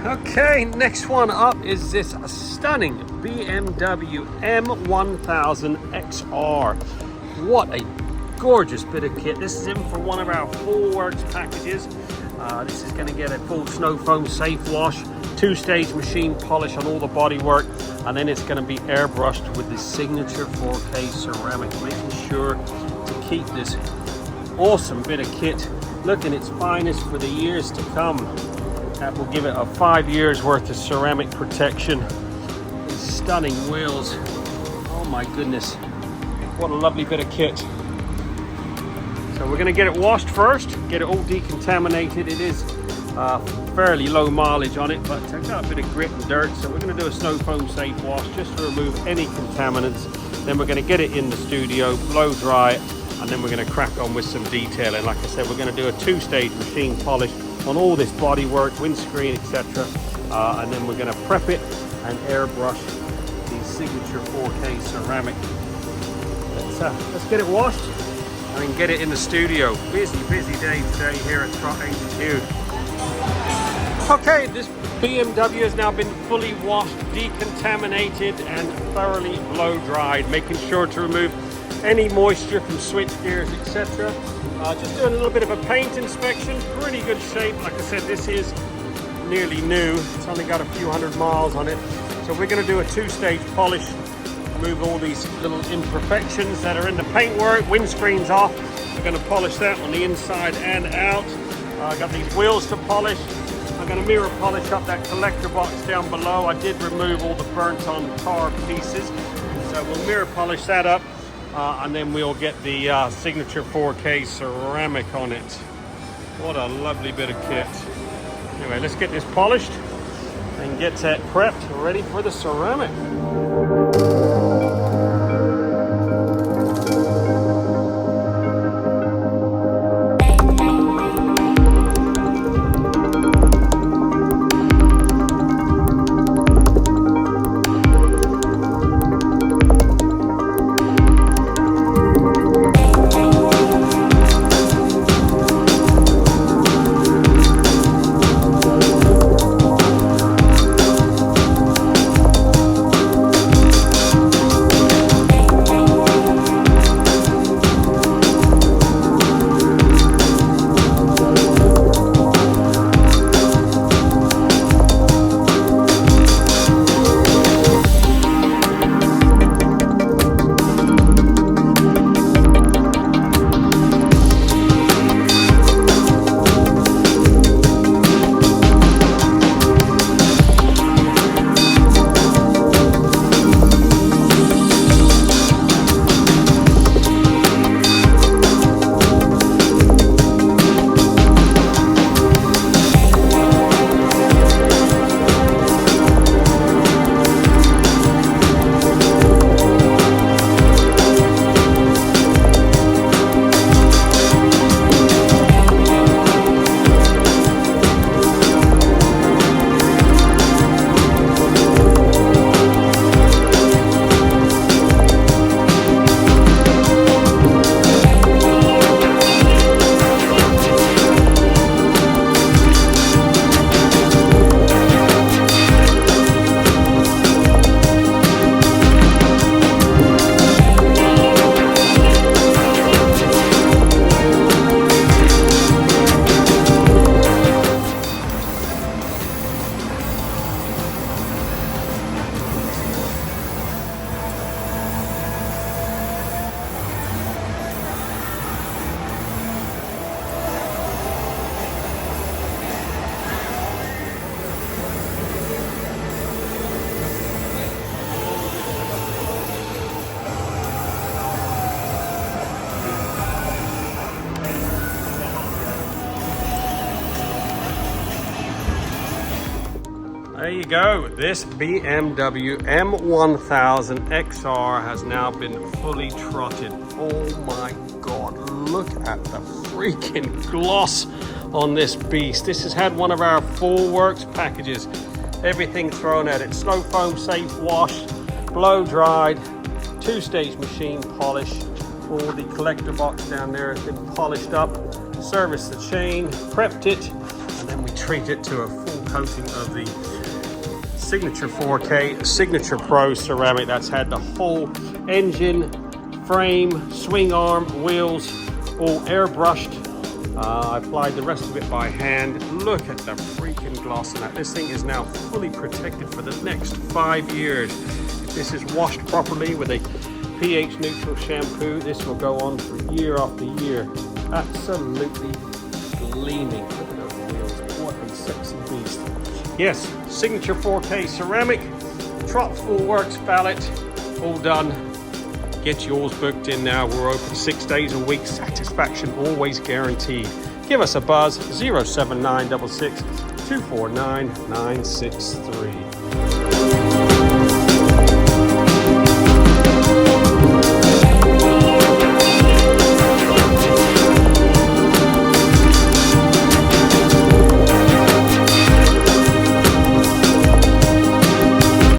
Okay, next one up is this stunning BMW M1000XR. What a gorgeous bit of kit. This is in for one of our full works packages. This is going to get a full snow foam safe wash, 2-stage machine polish on all the bodywork, and then it's going to be airbrushed with the signature 4K ceramic, making sure to keep this awesome bit of kit looking its finest for the years to come. That will give it a 5 years worth of ceramic protection. These stunning wheels. Oh my goodness, what a lovely bit of kit. So we're going to get it washed first, get it all decontaminated. It is fairly low mileage on it, but it's got a bit of grit and dirt, so we're going to do a snow foam safe wash just to remove any contaminants. Then we're going to get it in the studio, blow dry it, and then we're going to crack on with some detailing. Like I said, we're going to do a 2-stage machine polish on all this bodywork, windscreen, etc. And then we're going to prep it and airbrush the signature 4K ceramic. Let's get it washed and get it in the studio. Busy day today here at Trott HQ. Okay, this BMW has now been fully washed, decontaminated, and thoroughly blow dried, making sure to remove any moisture from switch gears, etc. Just doing a little bit of a paint inspection. Pretty good shape. Like I said, this is nearly new. It's only got a few hundred miles on it. So we're going to do a 2-stage polish, remove all these little imperfections that are in the paintwork. Windscreen's off. We're going to polish that on the inside and out. I got these wheels to polish. I'm going to mirror polish up that collector box down below. I did remove all the burnt on tar pieces. So we'll mirror polish that up. And then we'll get the signature 4K ceramic on it. What a lovely bit of kit. Anyway, let's get this polished and get that prepped, ready for the ceramic. There you go. This BMW M1000XR has now been fully trotted. Oh my God, look at the freaking gloss on this beast. This has had one of our full works packages. Everything thrown at it. Snow foam safe wash, blow dried, 2-stage machine polish. All the collector box down there has been polished up. Serviced the chain, prepped it, and then we treat it to a full coating of the Signature 4K Signature Pro ceramic that's had the whole engine, frame, swing arm, wheels all airbrushed. I applied the rest of it by hand. Look at the freaking gloss on that. This thing is now fully protected for the next 5 years. If this is washed properly with a pH neutral shampoo, this will go on for year after year. Absolutely gleaming. Look at those wheels. What a sexy beast. Yes, Signature 4K ceramic, Trott Full Works Valet, all done. Get yours booked in now. We're open 6 days a week. Satisfaction always guaranteed. Give us a buzz, 07966 249 963.